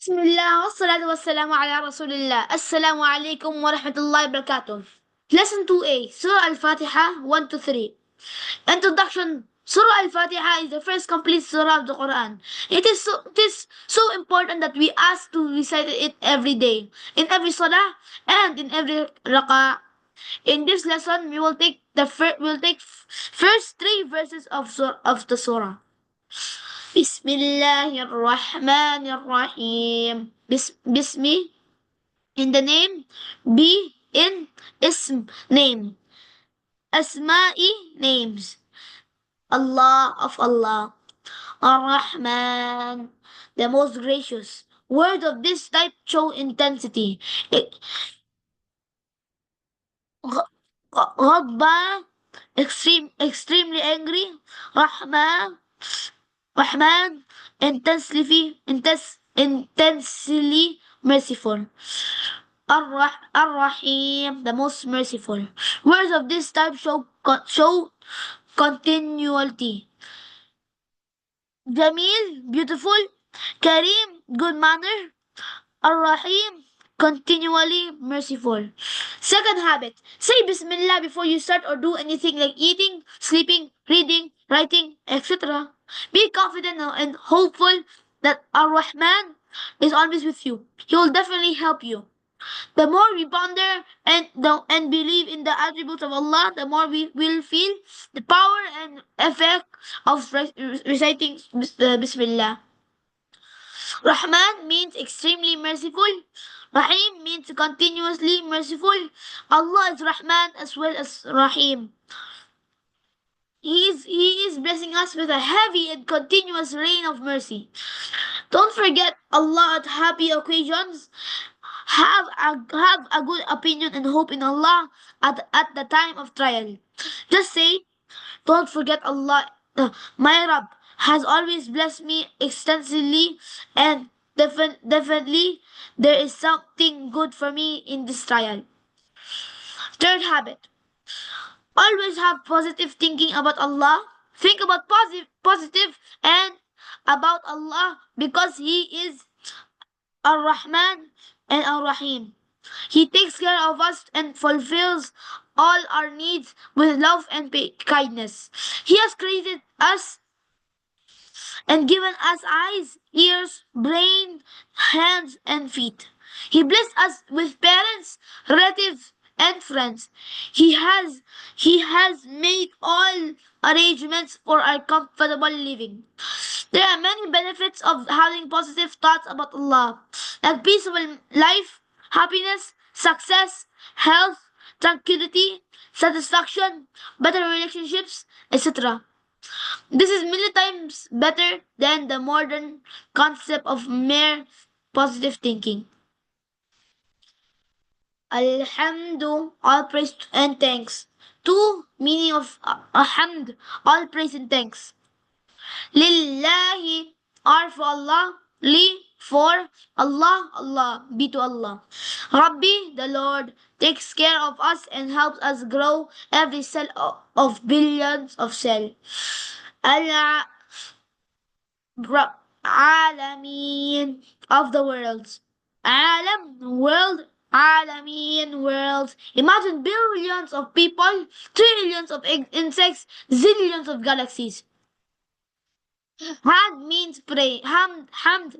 Bismillah, wassalatu wassalamu ala Rasulillah. Assalamu alaikum wa rahmatullahi wa barakatuh. Lesson 2a, Surah Al-Fatiha 1 to 3. Introduction. Surah Al-Fatiha is the first complete surah of the Quran. It is so important that we ask to recite it every day, in every salah, and in every rak'ah. In this lesson, we will take first three verses of the surah. Bismillahirrahmanirrahim. Bismi in the name. B in ism name. Asma'i names. Allah of Allah. Ar-Rahman, the most gracious. Words of this type show intensity. Ghadba, extremely angry. Rahman, intensely merciful. Ar-Rahim, the most merciful. Words of this type show continuity. Jamil, beautiful. Kareem, good manner. Ar-Rahim, continually merciful. Second habit, say Bismillah before you start or do anything like eating, sleeping, reading, writing, etc. Be confident and hopeful that Ar-Rahman is always with you. He will definitely help you. The more we ponder and believe in the attributes of Allah, the more we will feel the power and effect of reciting Bismillah. Rahman means extremely merciful. Rahim means continuously merciful. Allah is Rahman as well as Rahim. He is blessing us with a heavy and continuous rain of mercy. Don't forget Allah at happy occasions. Have a good opinion and hope in Allah at the time of trial. Just say, don't forget Allah. My Rabb has always blessed me extensively, and definitely there is something good for me in this trial. Third habit. Always have positive thinking about Allah. Think about positive and about Allah because He is Ar-Rahman and Ar-Rahim. He takes care of us and fulfills all our needs with love and kindness. He has created us and given us eyes, ears, brain, hands, and feet. He blessed us with parents, relatives, and friends. He has made all arrangements for our comfortable living. There are many benefits of having positive thoughts about Allah, like peaceful life, happiness, success, health, tranquility, satisfaction, better relationships, etc. This is many times better than the modern concept of mere positive thinking. Alhamdu, all praise and thanks. Two, meaning of hamd, all praise and thanks. Lillahi, R for Allah. Li, for Allah, Allah, be to Allah. Rabbi, the Lord, takes care of us and helps us grow every cell of billions of cells. Alameen, of the worlds. Alam, world. Alameen, worlds. Imagine billions of people, trillions of insects, zillions of galaxies. Hamd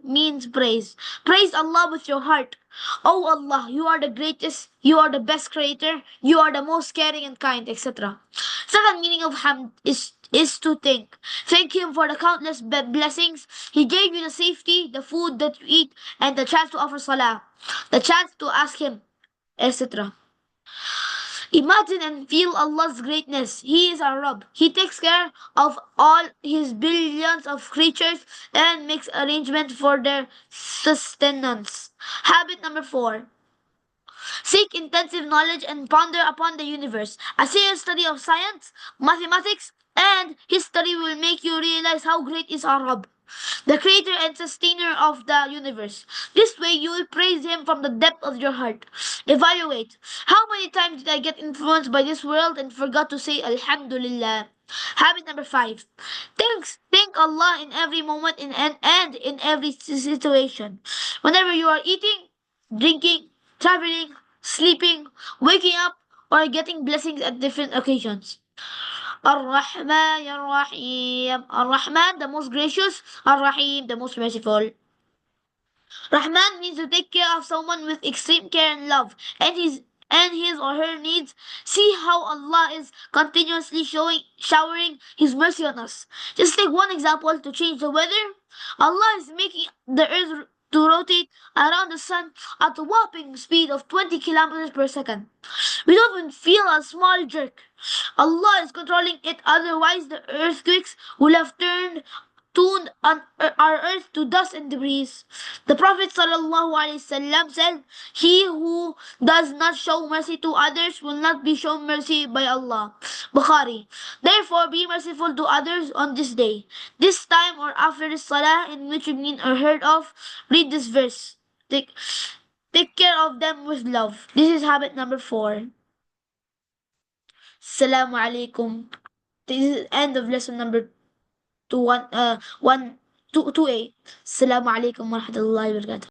means praise. Praise Allah with your heart. Oh Allah, you are the greatest, you are the best creator, you are the most caring and kind, etc. Second meaning of hamd is to thank. Thank Him for the countless blessings. He gave you the safety, the food that you eat, and the chance to offer salah, the chance to ask Him, etc. Imagine and feel Allah's greatness. He is our Rabb. He takes care of all His billions of creatures and makes arrangements for their sustenance. Habit number 4. Seek intensive knowledge and ponder upon the universe. A serious study of science, mathematics, and history will make you realize how great is our Rabb, the creator and sustainer of the universe. This way you will praise Him from the depth of your heart. Evaluate. How many times did I get influenced by this world and forgot to say Alhamdulillah? Habit number 5. Thank Allah in every moment and in every situation. Whenever you are eating, drinking, traveling, sleeping, waking up, or getting blessings at different occasions. Ar-Rahman, Ar-Rahim. Ar-Rahman, the most gracious. Ar-Rahim, the most merciful. Rahman means to take care of someone with extreme care and love, and his or her needs. See how Allah is continuously showering His mercy on us. Just take one example to change the weather. Allah is making the earth to rotate around the sun at a whopping speed of 20 kilometers per second. We don't even feel a small jerk. Allah is controlling it, otherwise the earthquakes will have tuned our earth to dust and debris. The Prophet ﷺ said, "He who does not show mercy to others will not be shown mercy by Allah." Bukhari. Therefore, be merciful to others on this day. This time or after the salah in which you need or heard of, read this verse. Take care of them with love. This is habit number 4. Assalamu alaikum. This is end of lesson number 2 1 1 2 2 8. Assalamu alaikum wa rahmatullahi wa barakatuh.